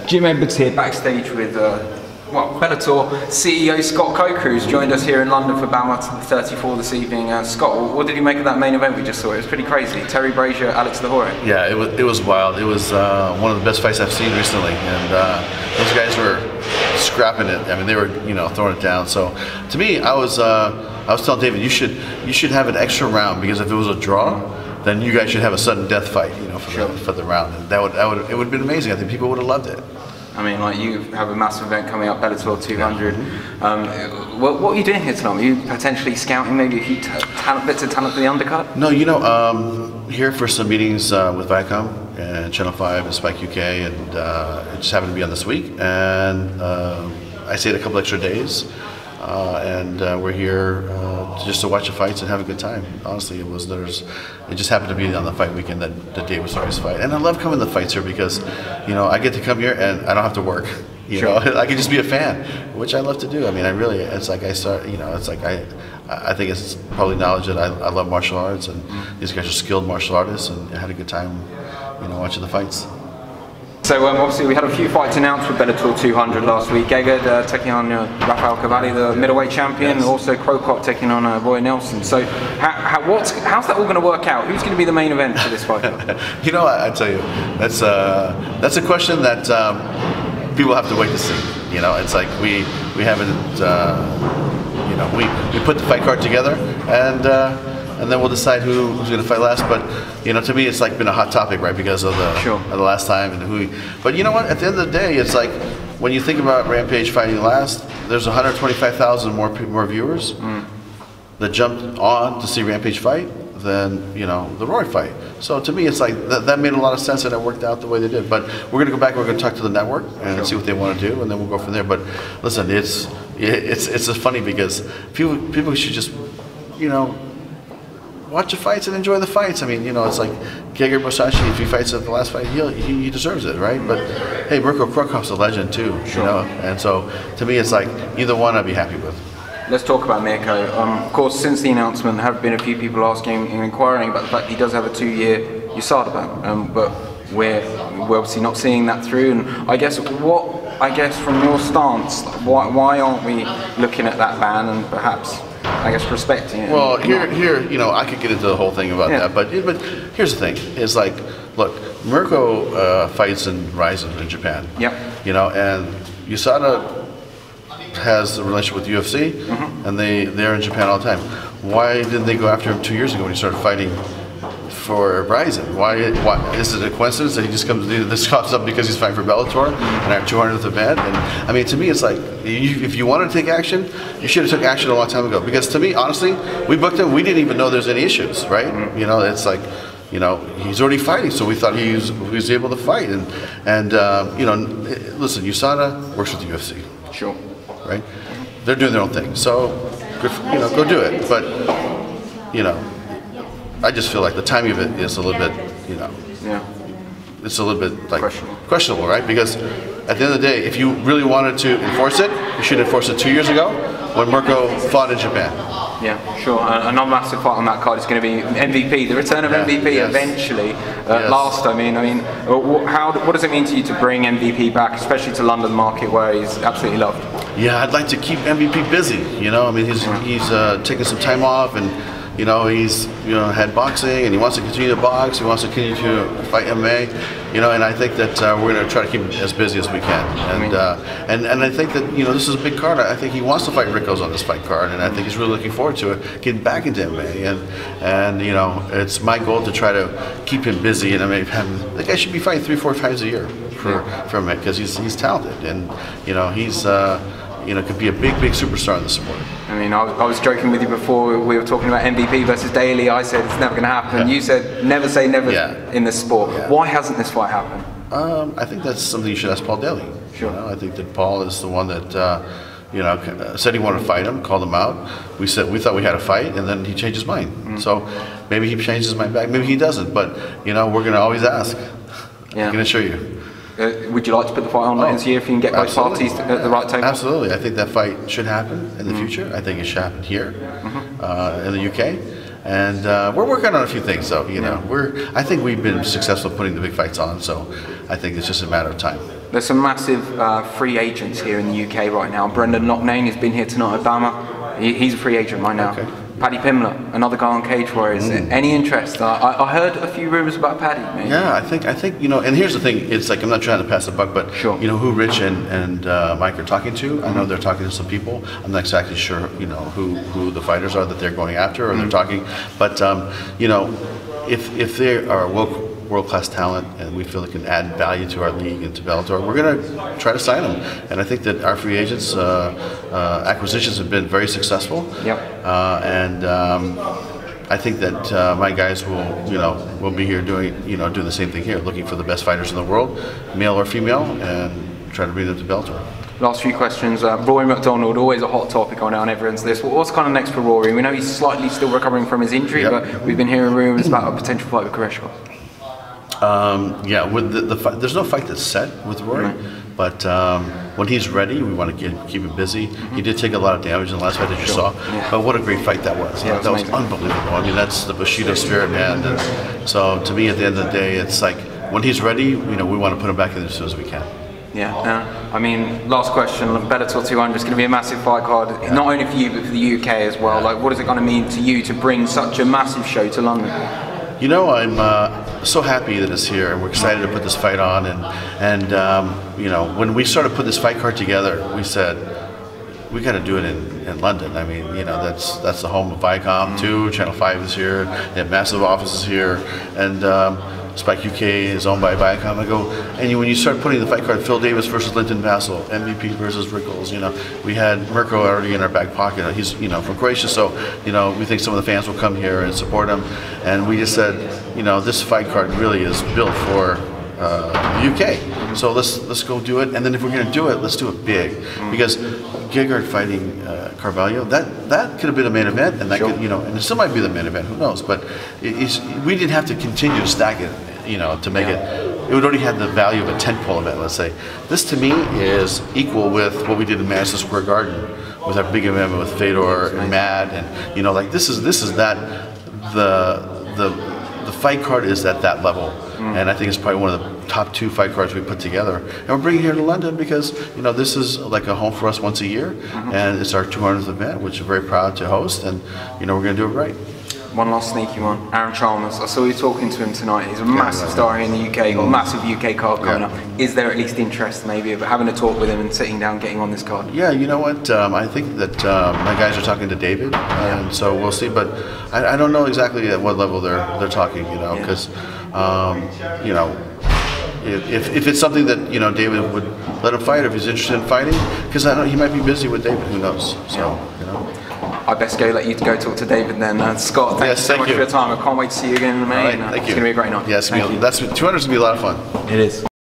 Jim Edwards here backstage with Bellator CEO Scott Coker, who's joined us here in London for BAMMA 34 this evening. Scott, what did you make of that main event we just saw? It was pretty crazy. Terry Brazier, Alex Lahore. Yeah, it was wild. It was one of the best fights I've seen recently, and those guys were scrapping it. I mean, they were throwing it down. So to me, I was telling David, you should have an extra round, because if it was a draw, then you guys should have a sudden death fight, for the round. And it would have been amazing. I think people would have loved it. I mean, like, you have a massive event coming up, Bellator 200. What are you doing here tonight? Are you potentially scouting maybe a few bits of talent for the undercard? No, here for some meetings with Viacom and Channel 5 and Spike UK, and it just happened to be on this week. And I stayed a couple extra days, and we're here just to watch the fights and have a good time. Honestly, it just happened to be on the fight weekend that the David Story's fight. And I love coming to the fights here because, I get to come here and I don't have to work. I can just be a fan, which I love to do. I mean, I think it's probably knowledge that I love martial arts, and these guys are skilled martial artists, and I had a good time, watching the fights. So obviously we had a few fights announced for Bellator 200 last week. Gegard taking on Rafael Cavalli, the middleweight champion, and also Cro Cop taking on Roy Nelson. So how's that all going to work out? Who's going to be the main event for this fight? I tell you, that's a question that people have to wait to see. It's like we haven't, we put the fight card together, and then we'll decide who's going to fight last. But to me, it's like been a hot topic, right, because of the last time and who. But you know what? At the end of the day, it's like when you think about Rampage fighting last, there's 125,000 more viewers that jumped on to see Rampage fight than the Roy fight. So to me, it's like that made a lot of sense, and it worked out the way they did. But we're going to go back. We're going to talk to the network and see what they want to do, and then we'll go from there. But listen, it's just funny because people should just watch the fights and enjoy the fights. I mean, it's like Gegard Mousasi, if he fights at the last fight, he deserves it, right? But hey, Mirko Cro Cop's a legend too, and so to me, it's like either one I'd be happy with. Let's talk about Mirko. Of course, since the announcement, there have been a few people asking and inquiring about the fact he does have a 2-year USADA ban, but we're obviously not seeing that through. And I guess from your stance, why aren't we looking at that ban and perhaps, respecting it? Well, here, I could get into the whole thing about that, but here's the thing: is like, look, Mirko fights in Rizin in Japan. Yep. And USADA has a relationship with UFC, and they're in Japan all the time. Why didn't they go after him 2 years ago when he started fighting for Rizin? Why is it a coincidence that he just this comes up because he's fighting for Bellator and our 200th event? And I mean, to me, it's like if you wanted to take action, you should have took action a long time ago. Because to me, honestly, we booked him. We didn't even know there's any issues, right? It's like, he's already fighting, so we thought he was able to fight. And listen, USADA works with the UFC. Sure. Right? They're doing their own thing. So, go do it. But, I just feel like the timing of it is a little bit, it's a little bit like questionable, right? Because at the end of the day, if you really wanted to enforce it, you should enforce it 2 years ago when Mirko fought in Japan. Yeah, sure. Another massive fight on that card is going to be MVP, the return of MVP eventually. Last, I mean, what does it mean to you to bring MVP back, especially to London market where he's absolutely loved? Yeah, I'd like to keep MVP busy. I mean, he's taking some time off, and he's had boxing, and he wants to continue to box. He wants to continue to fight MMA. And I think that we're going to try to keep him as busy as we can. And I think that this is a big card. I think he wants to fight Rickos on this fight card, and I think he's really looking forward to it, getting back into MMA. And it's my goal to try to keep him busy. And I mean, the guy should be fighting 3-4 times a year for MMA, because he's talented, and he's. Could be a big superstar in the sport. I mean, I was joking with you before we were talking about MVP versus Daley. I said it's never going to happen. You said never say never in this sport. Why hasn't this fight happened? I think that's something you should ask Paul Daley. Sure. I think that Paul is the one that said he wanted to fight him, called him out. We thought we had a fight, and then he changed his mind. So maybe he changed his mind back. Maybe he doesn't. But we're going to always ask. I'm going to show you. Would you like to put the fight on later this year if you can get both parties at the right table? Absolutely. I think that fight should happen in the future. I think it should happen here in the UK. And we're working on a few things, though. I think we've been successful putting the big fights on, so I think it's just a matter of time. There's some massive free agents here in the UK right now. Brendan Loughnane has been here tonight at BAMMA. He's a free agent right now. Okay. Paddy Pimblett, another guy on Cage Warriors. Any interest? I heard a few rumours about Paddy. Maybe. Yeah, I think you know. And here's the thing: it's like I'm not trying to pass the buck, but sure. You know who Rich and Mike are talking to. I know they're talking to some people. I'm not exactly sure, you know, who the fighters are that they're going after or they're talking. But you know, if they are world-class talent and we feel it can add value to our league and to Bellator, we're going to try to sign them. And I think that our free agents acquisitions have been very successful. Yep. I think that my guys will be here doing the same thing here, looking for the best fighters in the world, male or female, and try to bring them to Bellator. Last few questions. Rory McDonald, always a hot topic on everyone's list. What's kind of next for Rory? We know he's slightly still recovering from his injury, yep. But we've been hearing rumours about a potential fight with Koreshkov. Yeah, with the fight, there's no fight that's set with Rory, right. But when he's ready, we want to keep him busy. He did take a lot of damage in the last fight that you saw, but what a great fight that was. Yeah, that was unbelievable. I mean, that's the Bushido spirit, man. And so to me, at the end of the day, it's like when he's ready, we want to put him back in as soon as we can. Yeah, I mean, last question, Bellator 200 is going to be a massive fight card, not only for you, but for the UK as well. Like, what is it going to mean to you to bring such a massive show to London? You know, I'm so happy that it's here, and we're excited to put this fight on. And you know, when we started putting this fight card together, we said we got to do it in London. I mean, you know, that's the home of Viacom too. Channel 5 is here. They have massive offices here, and Spike UK is owned by Viacom. I go, and when you start putting the fight card, Phil Davis versus Linton Vassell, MVP versus Rickles, you know, we had Mirko already in our back pocket. He's, you know, from Croatia, so, you know, we think some of the fans will come here and support him. And we just said, you know, this fight card really is built for the UK. So let's go do it. And then if we're going to do it, let's do it big, because Gegard fighting Carvalho, that could have been a main event, and that could, you know, and it still might be the main event. Who knows? But we didn't have to continue to stack it, you know, to make it. It would already have the value of a tentpole event. Let's say this to me is equal with what we did in Madison Square Garden with our big event with Fedor and Mad, and you know, like this is that the fight card is at that level. And I think it's probably one of the top 2 fight cards we put together. And we're bringing it here to London because, you know, this is like a home for us once a year, and it's our 200th event, which we're very proud to host, and, you know, we're going to do it right. One last sneaky one, Aaron Chalmers. I saw you talking to him tonight. He's a massive star here in the UK, got a massive UK card coming up. Is there at least interest maybe of having a talk with him and sitting down, getting on this card? Yeah, you know what, I think that my guys are talking to David, and so we'll see, but I don't know exactly at what level they're talking, you know, because, you know, if it's something that, you know, David would let him fight, if he's interested in fighting, because I know he might be busy with David, who knows, so, you know. I best let you go talk to David then. Scott, thank you so much for your time. I can't wait to see you again in May. Right, thank you. It's going to be a great night. Yes, 200's going to be a lot of fun. It is.